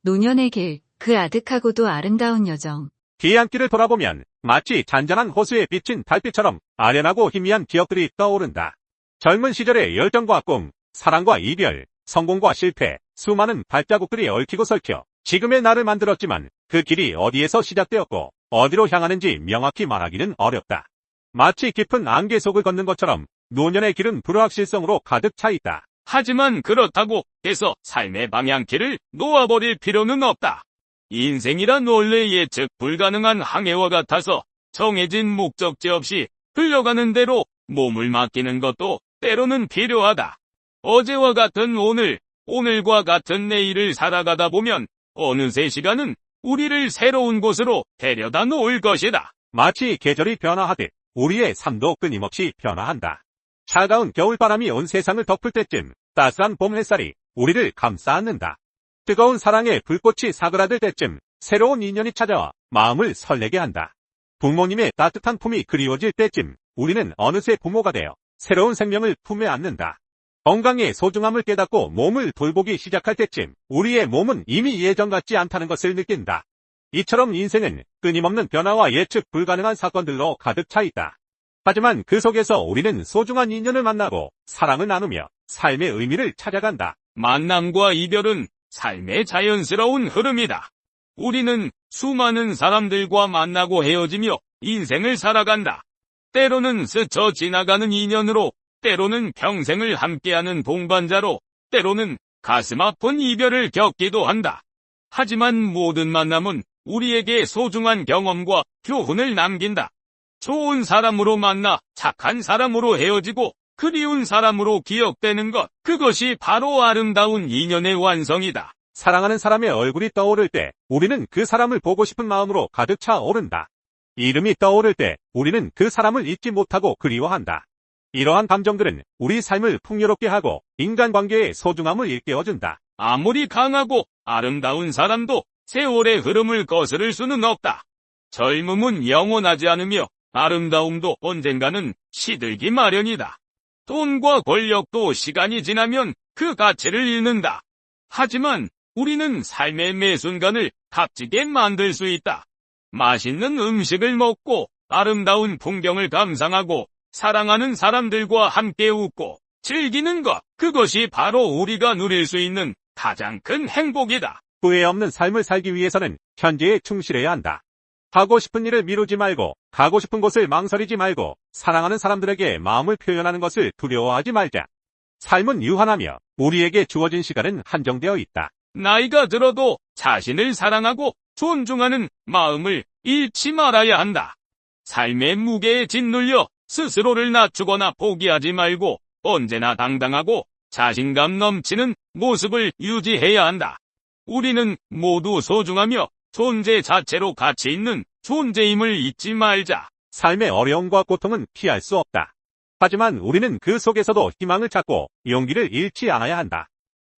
노년의 길, 그 아득하고도 아름다운 여정. 뒤안길을 돌아보면 마치 잔잔한 호수에 비친 달빛처럼 아련하고 희미한 기억들이 떠오른다. 젊은 시절의 열정과 꿈, 사랑과 이별, 성공과 실패, 수많은 발자국들이 얽히고 설켜 지금의 나를 만들었지만 그 길이 어디에서 시작되었고 어디로 향하는지 명확히 말하기는 어렵다. 마치 깊은 안개 속을 걷는 것처럼 노년의 길은 불확실성으로 가득 차 있다. 하지만 그렇다고 해서 삶의 방향키를 놓아버릴 필요는 없다. 인생이란 원래 예측 불가능한 항해와 같아서 정해진 목적지 없이 흘러가는 대로 몸을 맡기는 것도 때로는 필요하다. 어제와 같은 오늘, 오늘과 같은 내일을 살아가다 보면 어느새 시간은 우리를 새로운 곳으로 데려다 놓을 것이다. 마치 계절이 변화하듯 우리의 삶도 끊임없이 변화한다. 차가운 겨울바람이 온 세상을 덮을 때쯤 따스한 봄 햇살이 우리를 감싸 안는다. 뜨거운 사랑의 불꽃이 사그라들 때쯤 새로운 인연이 찾아와 마음을 설레게 한다. 부모님의 따뜻한 품이 그리워질 때쯤 우리는 어느새 부모가 되어 새로운 생명을 품에 안는다. 건강의 소중함을 깨닫고 몸을 돌보기 시작할 때쯤 우리의 몸은 이미 예전 같지 않다는 것을 느낀다. 이처럼 인생은 끊임없는 변화와 예측 불가능한 사건들로 가득 차 있다. 하지만 그 속에서 우리는 소중한 인연을 만나고 사랑을 나누며 삶의 의미를 찾아간다. 만남과 이별은 삶의 자연스러운 흐름이다. 우리는 수많은 사람들과 만나고 헤어지며 인생을 살아간다. 때로는 스쳐 지나가는 인연으로, 때로는 평생을 함께하는 동반자로, 때로는 가슴 아픈 이별을 겪기도 한다. 하지만 모든 만남은 우리에게 소중한 경험과 교훈을 남긴다. 좋은 사람으로 만나 착한 사람으로 헤어지고 그리운 사람으로 기억되는 것, 그것이 바로 아름다운 인연의 완성이다. 사랑하는 사람의 얼굴이 떠오를 때 우리는 그 사람을 보고 싶은 마음으로 가득 차 오른다. 이름이 떠오를 때 우리는 그 사람을 잊지 못하고 그리워한다. 이러한 감정들은 우리 삶을 풍요롭게 하고 인간관계의 소중함을 일깨워준다. 아무리 강하고 아름다운 사람도 세월의 흐름을 거스를 수는 없다. 젊음은 영원하지 않으며 아름다움도 언젠가는 시들기 마련이다. 돈과 권력도 시간이 지나면 그 가치를 잃는다. 하지만 우리는 삶의 매 순간을 값지게 만들 수 있다. 맛있는 음식을 먹고 아름다운 풍경을 감상하고 사랑하는 사람들과 함께 웃고 즐기는 것, 그것이 바로 우리가 누릴 수 있는 가장 큰 행복이다. 후회 없는 삶을 살기 위해서는 현재에 충실해야 한다. 하고 싶은 일을 미루지 말고, 가고 싶은 곳을 망설이지 말고, 사랑하는 사람들에게 마음을 표현하는 것을 두려워하지 말자. 삶은 유한하며 우리에게 주어진 시간은 한정되어 있다. 나이가 들어도 자신을 사랑하고 존중하는 마음을 잃지 말아야 한다. 삶의 무게에 짓눌려 스스로를 낮추거나 포기하지 말고 언제나 당당하고 자신감 넘치는 모습을 유지해야 한다. 우리는 모두 소중하며 존재 자체로 가치 있는 존재임을 잊지 말자. 삶의 어려움과 고통은 피할 수 없다. 하지만 우리는 그 속에서도 희망을 찾고 용기를 잃지 않아야 한다.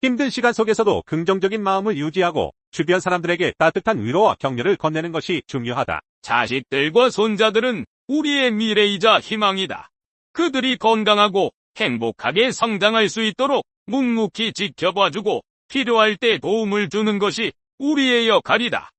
힘든 시간 속에서도 긍정적인 마음을 유지하고 주변 사람들에게 따뜻한 위로와 격려를 건네는 것이 중요하다. 자식들과 손자들은 우리의 미래이자 희망이다. 그들이 건강하고 행복하게 성장할 수 있도록 묵묵히 지켜봐주고 필요할 때 도움을 주는 것이 우리의 역할이다.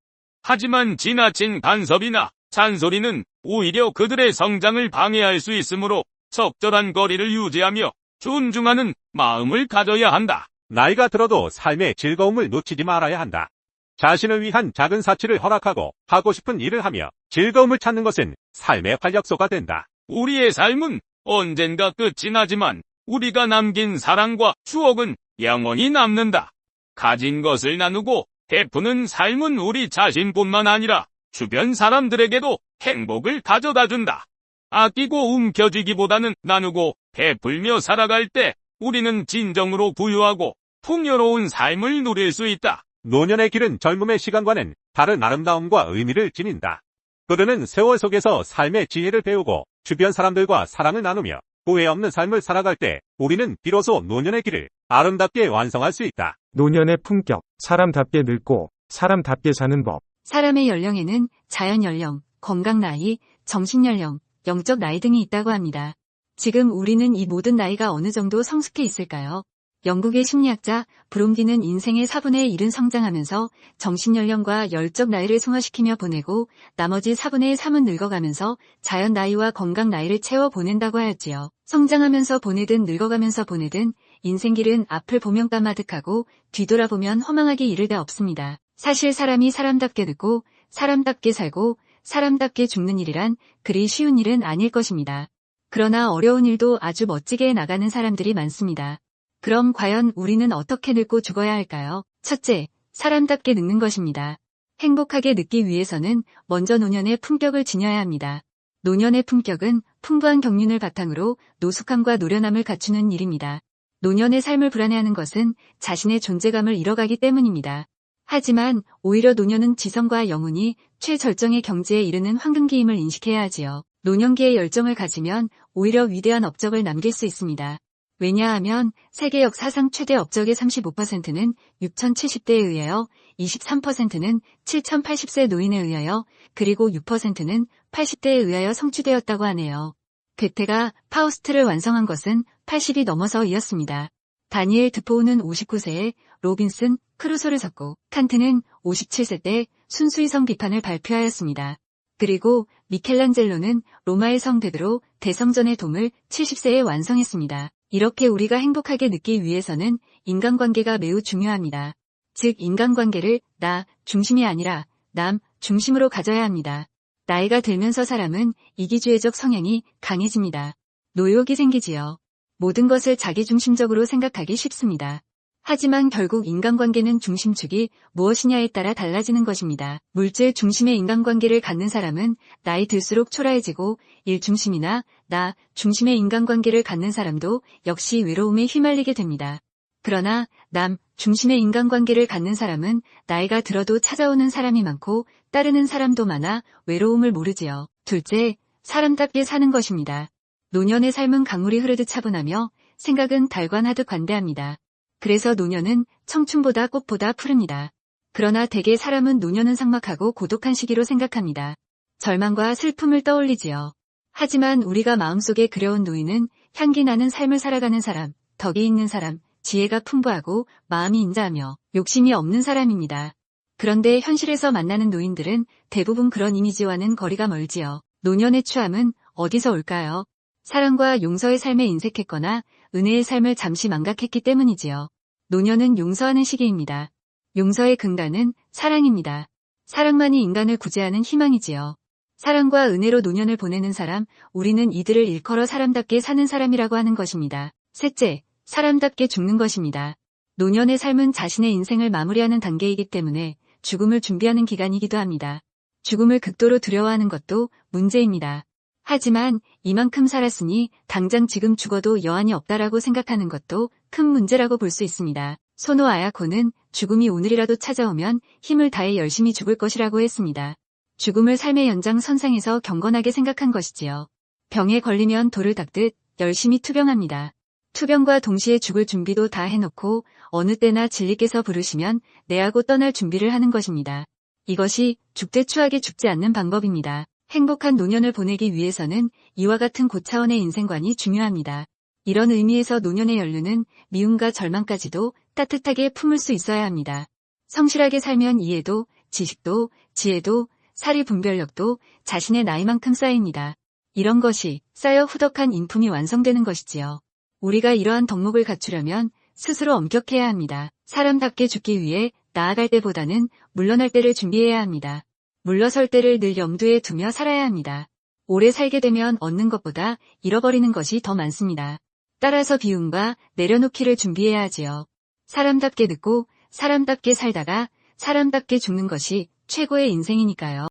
하지만 지나친 간섭이나 잔소리는 오히려 그들의 성장을 방해할 수 있으므로 적절한 거리를 유지하며 존중하는 마음을 가져야 한다. 나이가 들어도 삶의 즐거움을 놓치지 말아야 한다. 자신을 위한 작은 사치를 허락하고 하고 싶은 일을 하며 즐거움을 찾는 것은 삶의 활력소가 된다. 우리의 삶은 언젠가 끝이 나지만 우리가 남긴 사랑과 추억은 영원히 남는다. 가진 것을 나누고 베푸는 삶은 우리 자신뿐만 아니라 주변 사람들에게도 행복을 가져다 준다. 아끼고 움켜쥐기보다는 나누고 베풀며 살아갈 때 우리는 진정으로 부유하고 풍요로운 삶을 누릴 수 있다. 노년의 길은 젊음의 시간과는 다른 아름다움과 의미를 지닌다. 그들은 세월 속에서 삶의 지혜를 배우고 주변 사람들과 사랑을 나누며 후회 없는 삶을 살아갈 때 우리는 비로소 노년의 길을 아름답게 완성할 수 있다. 노년의 품격, 사람답게 늙고 사람답게 사는 법. 사람의 연령에는 자연 연령, 건강 나이, 정신 연령, 영적 나이 등이 있다고 합니다. 지금 우리는 이 모든 나이가 어느 정도 성숙해 있을까요? 영국의 심리학자 브롬디는 인생의 4분의 1은 성장하면서 정신연령과 열적 나이를 승화시키며 보내고 나머지 4분의 3은 늙어가면서 자연 나이와 건강 나이를 채워 보낸다고 하였지요. 성장하면서 보내든 늙어가면서 보내든 인생길은 앞을 보면 까마득하고 뒤돌아보면 허망하기 이를 데 없습니다. 사실 사람이 사람답게 늙고 사람답게 살고 사람답게 죽는 일이란 그리 쉬운 일은 아닐 것입니다. 그러나 어려운 일도 아주 멋지게 나가는 사람들이 많습니다. 그럼 과연 우리는 어떻게 늙고 죽어야 할까요? 첫째, 사람답게 늙는 것입니다. 행복하게 늙기 위해서는 먼저 노년의 품격을 지녀야 합니다. 노년의 품격은 풍부한 경륜을 바탕으로 노숙함과 노련함을 갖추는 일입니다. 노년의 삶을 불안해하는 것은 자신의 존재감을 잃어가기 때문입니다. 하지만 오히려 노년은 지성과 영혼이 최절정의 경지에 이르는 황금기임을 인식해야 하지요. 노년기의 열정을 가지면 오히려 위대한 업적을 남길 수 있습니다. 왜냐하면 세계 역사상 최대 업적의 35%는 6070대에 의하여, 23%는 7080세 노인에 의하여, 그리고 6%는 80대에 의하여 성취되었다고 하네요. 괴테가 파우스트를 완성한 것은 80이 넘어서이었습니다. 다니엘 드포우는 59세에 로빈슨 크루소를 썼고, 칸트는 57세 때 순수이성 비판을 발표하였습니다. 그리고 미켈란젤로는 로마의 성 베드로 대성전의 돔을 70세에 완성했습니다. 이렇게 우리가 행복하게 늙기 위해서는 인간관계가 매우 중요합니다. 즉 인간관계를 나 중심이 아니라 남 중심으로 가져야 합니다. 나이가 들면서 사람은 이기주의적 성향이 강해집니다. 노욕이 생기지요. 모든 것을 자기중심적으로 생각하기 쉽습니다. 하지만 결국 인간관계는 중심축이 무엇이냐에 따라 달라지는 것입니다. 물질 중심의 인간관계를 갖는 사람은 나이 들수록 초라해지고 일 중심이나 나 중심의 인간관계를 갖는 사람도 역시 외로움에 휘말리게 됩니다. 그러나 남 중심의 인간관계를 갖는 사람은 나이가 들어도 찾아오는 사람이 많고 따르는 사람도 많아 외로움을 모르지요. 둘째, 사람답게 사는 것입니다. 노년의 삶은 강물이 흐르듯 차분하며 생각은 달관하듯 관대합니다. 그래서 노년은 청춘보다 꽃보다 푸릅니다. 그러나 대개 사람은 노년은 삭막하고 고독한 시기로 생각합니다. 절망과 슬픔을 떠올리지요. 하지만 우리가 마음속에 그려온 노인은 향기 나는 삶을 살아가는 사람, 덕이 있는 사람, 지혜가 풍부하고 마음이 인자하며 욕심이 없는 사람입니다. 그런데 현실에서 만나는 노인들은 대부분 그런 이미지와는 거리가 멀지요. 노년의 추함은 어디서 올까요? 사랑과 용서의 삶에 인색했거나 은혜의 삶을 잠시 망각했기 때문이지요. 노년은 용서하는 시기입니다. 용서의 근간은 사랑입니다. 사랑만이 인간을 구제하는 희망이지요. 사랑과 은혜로 노년을 보내는 사람, 우리는 이들을 일컬어 사람답게 사는 사람이라고 하는 것입니다. 셋째, 사람답게 죽는 것입니다. 노년의 삶은 자신의 인생을 마무리하는 단계이기 때문에 죽음을 준비하는 기간이기도 합니다. 죽음을 극도로 두려워하는 것도 문제입니다. 하지만 이만큼 살았으니 당장 지금 죽어도 여한이 없다라고 생각하는 것도 큰 문제라고 볼 수 있습니다. 소노 아야코는 죽음이 오늘이라도 찾아오면 힘을 다해 열심히 죽을 것이라고 했습니다. 죽음을 삶의 연장선상에서 경건하게 생각한 것이지요. 병에 걸리면 돌을 닦듯 열심히 투병합니다. 투병과 동시에 죽을 준비도 다 해놓고 어느 때나 진리께서 부르시면 내하고 떠날 준비를 하는 것입니다. 이것이 죽되 추하게 죽지 않는 방법입니다. 행복한 노년을 보내기 위해서는 이와 같은 고차원의 인생관이 중요합니다. 이런 의미에서 노년의 연륜은 미움과 절망까지도 따뜻하게 품을 수 있어야 합니다. 성실하게 살면 이해도, 지식도, 지혜도, 사리 분별력도 자신의 나이만큼 쌓입니다. 이런 것이 쌓여 후덕한 인품이 완성되는 것이지요. 우리가 이러한 덕목을 갖추려면 스스로 엄격해야 합니다. 사람답게 죽기 위해 나아갈 때보다는 물러날 때를 준비해야 합니다. 물러설 때를 늘 염두에 두며 살아야 합니다. 오래 살게 되면 얻는 것보다 잃어버리는 것이 더 많습니다. 따라서 비움과 내려놓기를 준비해야 하지요. 사람답게 늙고 사람답게 살다가 사람답게 죽는 것이 최고의 인생이니까요.